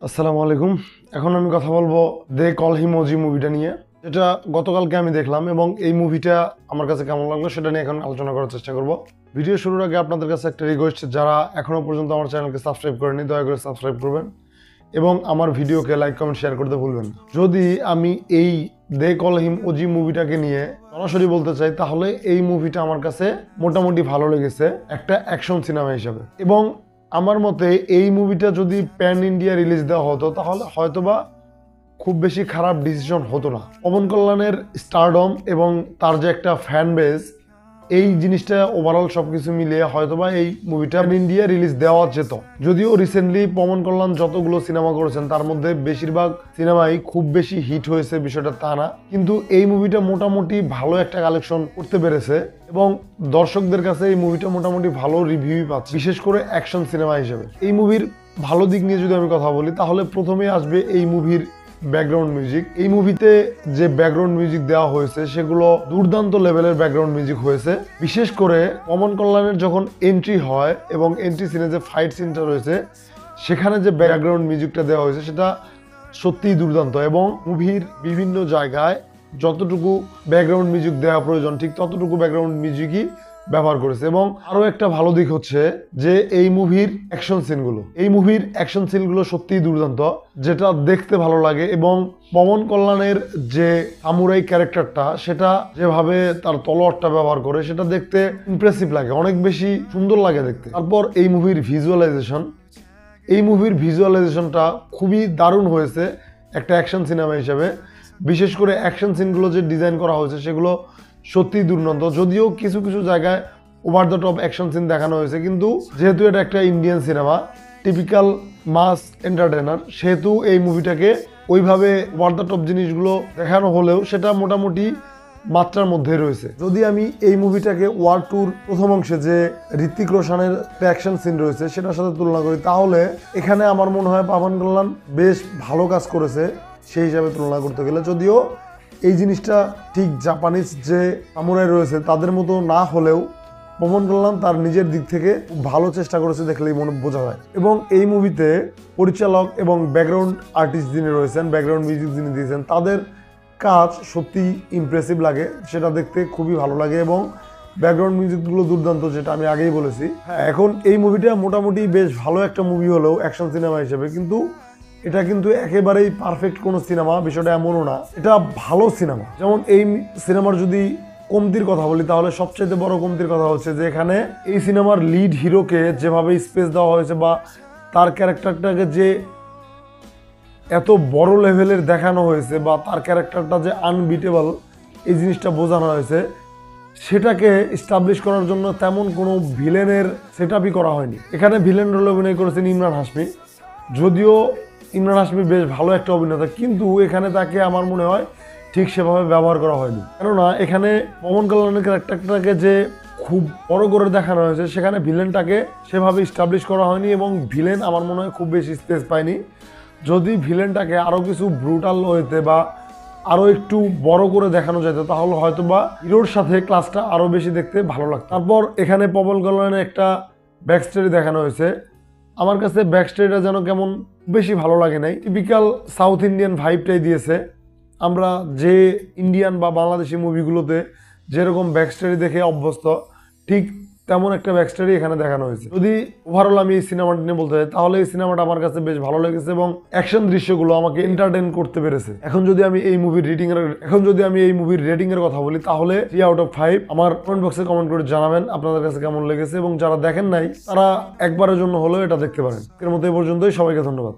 আসসালামু আলাইকুম। এখন আমি কথা বলবো দে কল হিম ওজি মুভিটা নিয়ে, যেটা গতকালকে আমি দেখলাম এবং এই মুভিটা আমার কাছে কেমন লাগলো সেটা নিয়ে এখন আলোচনা করার চেষ্টা করব। ভিডিও শুরুর আগে আপনাদের কাছে একটা রিকোয়েস্ট, যারা এখনো পর্যন্ত আমার চ্যানেলকে সাবস্ক্রাইব করেনি দয়া করে সাবস্ক্রাইব করবেন এবং আমার ভিডিওকে লাইক কমেন্ট শেয়ার করতে ভুলবেন না। যদি আমি এই দে কল হিম ওজি মুভিটাকে নিয়ে সরাসরি বলতে চাই, তাহলে এই মুভিটা আমার কাছে মোটামুটি ভালো লেগেছে একটা অ্যাকশন সিনেমা হিসাবে। এবং আমার মতে এই মুভিটা যদি প্যান ইন্ডিয়া রিলিজ দেওয়া হতো তাহলে হয়তোবা খুব বেশি খারাপ ডিসিশন হতো না। পবন কল্যাণের স্টারডম এবং তার যে একটা ফ্যান বেস, এই জিনিসটা ওভারঅল সবকিছু মিলিয়ে হয়তোবা এই মুভিটা ইন্ডিয়া রিলিজ দেওয়া যেত। যদিও রিসেন্টলি পবন কল্যাণ যতগুলো সিনেমা করেছেন তার মধ্যে বেশিরভাগ সিনেমাই খুব বেশি হিট হয়েছে বিষয়টা তা না, কিন্তু এই মুভিটা মোটামুটি ভালো একটা কালেকশন করতে পেরেছে এবং দর্শকদের কাছে এই মুভিটা মোটামুটি ভালো রিভিউই পাচ্ছে, বিশেষ করে অ্যাকশন সিনেমা হিসেবে। এই মুভির ভালো দিক নিয়ে যদি আমি কথা বলি তাহলে প্রথমে আসবে এই মুভির ব্যাকগ্রাউন্ড মিউজিক। এই মুভিতে যে ব্যাকগ্রাউন্ড মিউজিক দেওয়া হয়েছে সেগুলো দুর্দান্ত লেভেলের ব্যাকগ্রাউন্ড মিউজিক হয়েছে। বিশেষ করে পবন কল্যাণের যখন এন্ট্রি হয় এবং এন্ট্রি সিনে যে ফাইট সিনটা রয়েছে সেখানে যে ব্যাকগ্রাউন্ড মিউজিকটা দেওয়া হয়েছে সেটা সত্যিই দুর্দান্ত। এবং মুভির বিভিন্ন জায়গায় যতটুকু ব্যাকগ্রাউন্ড মিউজিক দেওয়া প্রয়োজন ঠিক ততটুকু ব্যাকগ্রাউন্ড মিউজিকই ব্যবহার করেছে। এবং আরো একটা ভালো দিক হচ্ছে যে এই মুভির অ্যাকশন সিনগুলো সত্যিই দুর্দান্ত, যেটা দেখতে ভালো লাগে। এবং পবন কল্যাণের যে সামুরাই ক্যারেক্টারটা, সেটা যেভাবে তার তলোয়ারটা ব্যবহার করে সেটা দেখতে ইমপ্রেসিভ লাগে, অনেক বেশি সুন্দর লাগে দেখতে। তারপর এই মুভির ভিজুয়ালাইজেশনটা খুবই দারুণ হয়েছে একটা অ্যাকশন সিনেমা হিসেবে। বিশেষ করে অ্যাকশন সিনগুলো যে ডিজাইন করা হয়েছে সেগুলো সত্যি দুর্দান্ত। যদিও কিছু কিছু জায়গায় over the top action scene দেখানো হয়েছে, কিন্তু যেহেতু এটা একটা Indian cinema, typical mass entertainer, সেহেতু এই মুভিটাকে ওইভাবে ওভার দ্য টপ জিনিসগুলো দেখানো হলেও সেটা মোটামুটি মাত্রার মধ্যে রয়েছে। যদি আমি এই মুভিটাকে ওয়ার টুর প্রথম অংশে যে ঋত্বিক রোশনের অ্যাকশন সিন রয়েছে সেটার সাথে তুলনা করি, তাহলে এখানে আমার মনে হয় পবন কল্যাণ বেশ ভালো কাজ করেছে সেই হিসাবে তুলনা করতে গেলে। যদিও এই জিনিসটা ঠিক জাপানিজ যে সামুরাই রয়েছে তাদের মতো না হলেও পবন কল্যাণ তার নিজের দিক থেকে ভালো চেষ্টা করেছে দেখলেই মনে বোঝা যায়। এবং এই মুভিতে পরিচালক এবং ব্যাকগ্রাউন্ড আর্টিস্ট যিনি রয়েছেন, ব্যাকগ্রাউন্ড মিউজিক যিনি দিয়েছেন, তাদের কাজ সত্যি ইমপ্রেসিভ লাগে, সেটা দেখতে খুবই ভালো লাগে। এবং ব্যাকগ্রাউন্ড মিউজিকগুলো দুর্দান্ত, যেটা আমি আগেই বলেছি। হ্যাঁ, এখন এই মুভিটা মোটামুটি বেশ ভালো একটা মুভি হলেও অ্যাকশন সিনেমা হিসেবে, কিন্তু এটা কিন্তু একেবারেই পারফেক্ট কোনো সিনেমা বিষয়টা এমনও না, এটা ভালো সিনেমা। যেমন এই সিনেমার যদি কমতির কথা বলি তাহলে সবচেয়ে বড় কমতির কথা হচ্ছে যে এখানে এই সিনেমার লিড হিরোকে যেভাবে স্পেস দেওয়া হয়েছে বা তার ক্যারেক্টারটাকে যে এত বড় লেভেলের দেখানো হয়েছে বা তার ক্যারেক্টারটা যে আনবিটেবল এই জিনিসটা বোঝানো হয়েছে, সেটাকে এস্টাবলিশ করার জন্য তেমন কোনো ভিলেনের সেট আপই করা হয়নি। এখানে ভিলেন রোলে অভিনয় করেছেন ইমরান হাশমি। যদিও ইমরান হাশমি বেশ ভালো একটা অভিনেতা, কিন্তু এখানে তাকে আমার মনে হয় ঠিক সেভাবে ব্যবহার করা হয়নি। কেননা এখানে পবন কল্যাণের ক্যারেক্টারটাকে যে খুব বড় করে দেখানো হয়েছে সেখানে ভিলেনটাকে সেভাবে এস্টাবলিশ করা হয়নি এবং ভিলেন আমার মনে হয় খুব বেশি স্পেস পায়নি। যদি ভিলেনটাকে আরও কিছু ব্রুটাল হইতে বা আরও একটু বড় করে দেখানো যেত তাহলে হয়তো বা হিরোর সাথে ক্লাসটা আরও বেশি দেখতে ভালো লাগতো। তারপর এখানে পবন কল্যাণের একটা ব্যাক স্টোরি দেখানো হয়েছে। আমার কাছে ব্যাক স্টোরিটা যেন কেমন বেশি ভালো লাগে নাই, টিপিক্যাল সাউথ ইন্ডিয়ান ভাইবটাই দিয়েছে। আমরা যে ইন্ডিয়ান বা বাংলাদেশি মুভিগুলোতে যেরকম ব্যাক স্টোরি দেখে অভ্যস্ত, ঠিক তেমন একটা ব্যাক স্টোরি এখানে দেখানো হয়েছে। যদি ওভারঅল আমি এই সিনেমাটা নিয়ে বলতে চাই তাহলে এই সিনেমাটা আমার কাছে বেশ ভালো লেগেছে এবং অ্যাকশন দৃশ্যগুলো আমাকে এন্টারটেইন করতে পেরেছে। এখন যদি আমি এই মুভির রেটিং এর কথা বলি তাহলে 3/5। আমার কমেন্ট বক্সে কমেন্ট করে জানাবেন আপনাদের কাছে কেমন লেগেছে এবং যারা দেখেন নাই তারা একবারের জন্য হলেও এটা দেখতে পারেন। এর মতো এই পর্যন্তই, সবাইকে ধন্যবাদ।